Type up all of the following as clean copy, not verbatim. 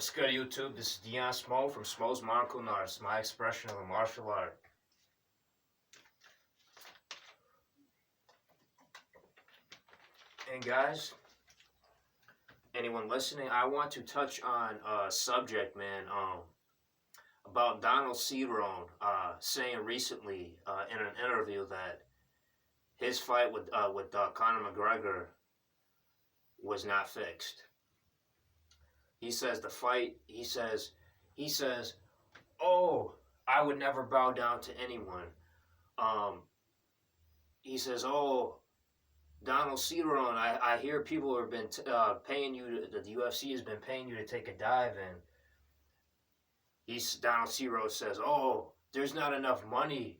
What's good, YouTube? This is Dion Smo from Smo's Martial Arts, my expression of a martial art. And guys, anyone listening, I want to touch on a subject, man, about Donald Cerrone saying recently in an interview that his fight with Conor McGregor was not fixed. He says the fight. He says, "Oh, I would never bow down to anyone." He says, "Oh, Donald Cerrone, I hear people have been paying you. The UFC has been paying you to take a dive." And Donald Cerrone says, "Oh, there's not enough money.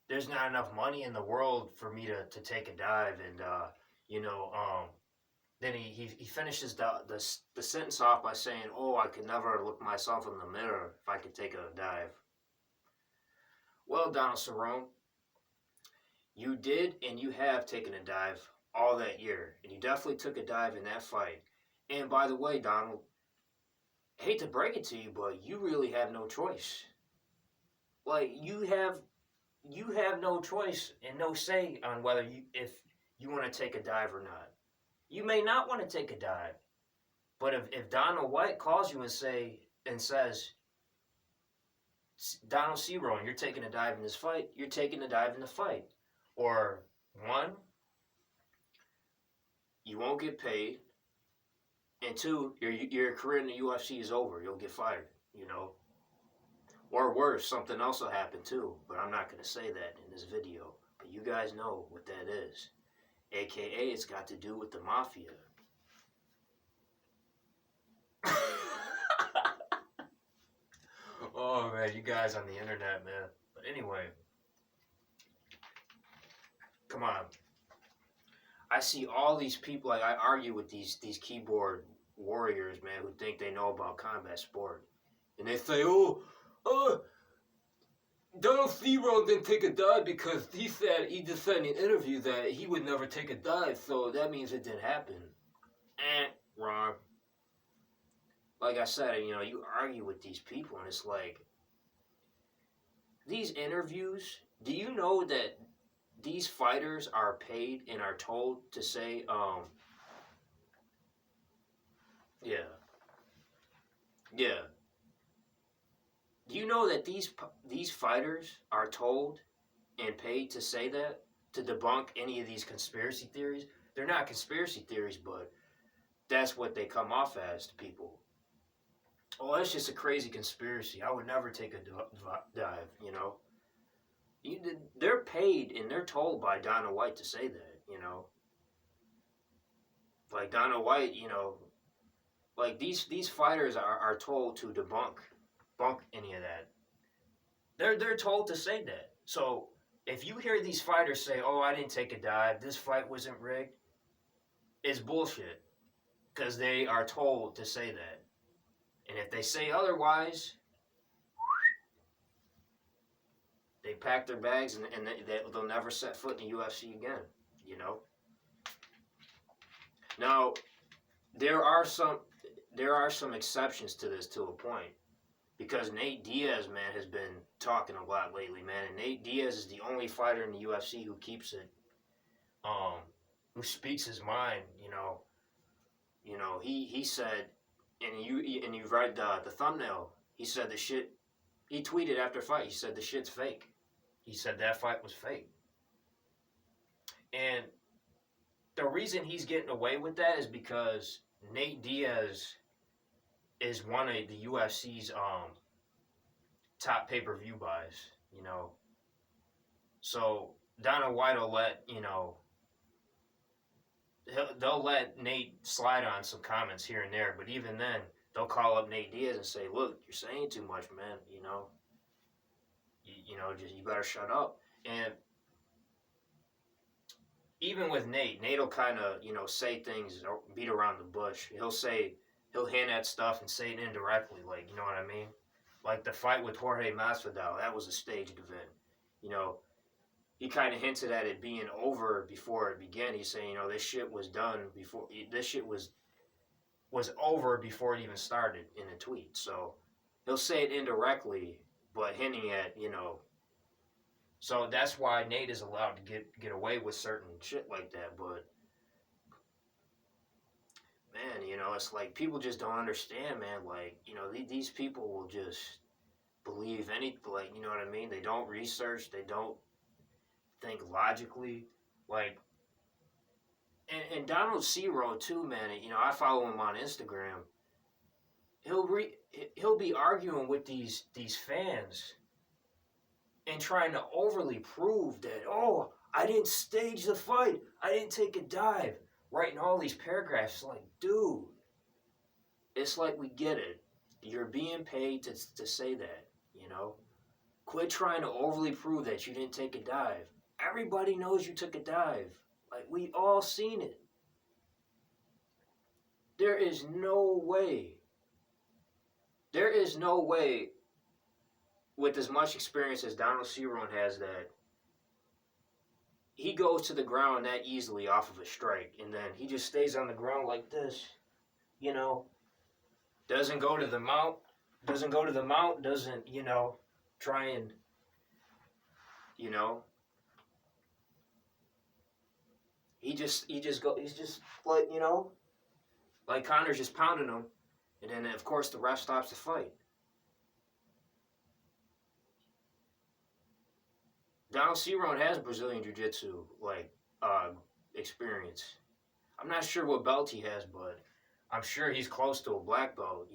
There's not enough money in the world for me to take a dive." And then he finishes the sentence off by saying, "Oh, I could never look myself in the mirror if I could take a dive." Well, Donald Cerrone, you did and you have taken a dive all that year, and you definitely took a dive in that fight. And by the way, Donald, I hate to break it to you, but you really have no choice. Like you have no choice and no say on whether if you want to take a dive or not. You may not want to take a dive, but if Donald White calls you and says, "Donald Cerrone, you're taking a dive in this fight," you're taking a dive in the fight. Or one, you won't get paid, and two, your career in the UFC is over. You'll get fired, Or worse, something else will happen too, but I'm not going to say that in this video. But you guys know what that is. AKA, it's got to do with the mafia. Oh, man, you guys on the internet, man. But anyway, come on. I see all these people, I argue with these keyboard warriors, man, who think they know about combat sport. And they say, Donald Cerrone didn't take a dive because he just said in an interview that he would never take a dive, so that means it didn't happen. Wrong. Like I said, you argue with these people, and it's like, these interviews, do you know that these fighters are paid and are told to say, yeah. Do you know that these fighters are told and paid to say that, to debunk any of these conspiracy theories? They're not conspiracy theories, but that's what they come off as to people. Oh, that's just a crazy conspiracy. I would never take a dive, They're paid and they're told by Dana White to say that, Like Dana White, like these fighters are told to debunk any of that. They're told to say that. So if you hear these fighters say, "Oh, I didn't take a dive, this fight wasn't rigged," it's bullshit, because they are told to say that. And if they say otherwise, they pack their bags and they'll never set foot in the UFC again, Now, there are some exceptions to this to a point, because Nate Diaz, man, has been talking a lot lately, man. And Nate Diaz is the only fighter in the UFC who keeps it, who speaks his mind, He said, and you read the thumbnail. He said the shit. He tweeted after fight. He said the shit's fake. He said that fight was fake. And the reason he's getting away with that is because Nate Diaz is one of the UFC's top pay-per-view buys, So Dana White will let, they'll let Nate slide on some comments here and there, but even then, they'll call up Nate Diaz and say, "Look, you're saying too much, man, you better shut up." And even with Nate will kind of, say things or beat around the bush. He'll hint at stuff and say it indirectly, like, you know what I mean? Like the fight with Jorge Masvidal, that was a staged event. He kind of hinted at it being over before it began. He's saying, this shit was done before. This shit was was over before it even started in a tweet. So he'll say it indirectly, but hinting at, so that's why Nate is allowed to get away with certain shit like that. But man, it's like people just don't understand, man. Like, these people will just believe anything. Like, you know what I mean? They don't research. They don't think logically. Like, and Donald Cero too, man. I follow him on Instagram. He'll be arguing with these fans and trying to overly prove that, oh, I didn't stage the fight, I didn't take a dive, writing all these paragraphs. Like, dude, it's like, we get it. You're being paid to say that, Quit trying to overly prove that you didn't take a dive. Everybody knows you took a dive. Like, we all seen it. There is no way. There is no way, with as much experience as Donald Cerrone has, that he goes to the ground that easily off of a strike, and then he just stays on the ground like this, doesn't go to the mount, doesn't, try and, he's just like, like Connor's just pounding him, and then of course the ref stops the fight. Donald Cerrone has Brazilian Jiu-Jitsu, experience. I'm not sure what belt he has, but I'm sure he's close to a black belt,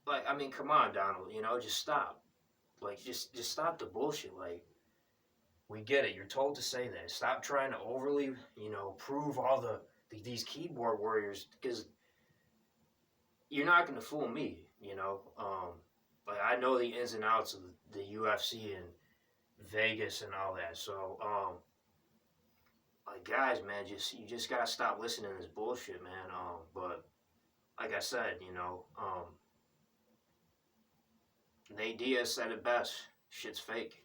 Like, I mean, come on, Donald, just stop. Like, just stop the bullshit. Like, we get it. You're told to say that. Stop trying to overly, prove all these keyboard warriors, because you're not going to fool me, Like, I know the ins and outs of the UFC and Vegas and all that. So, like, guys, man, you just gotta stop listening to this bullshit, man. But like I said, Nate Diaz said it best. Shit's fake.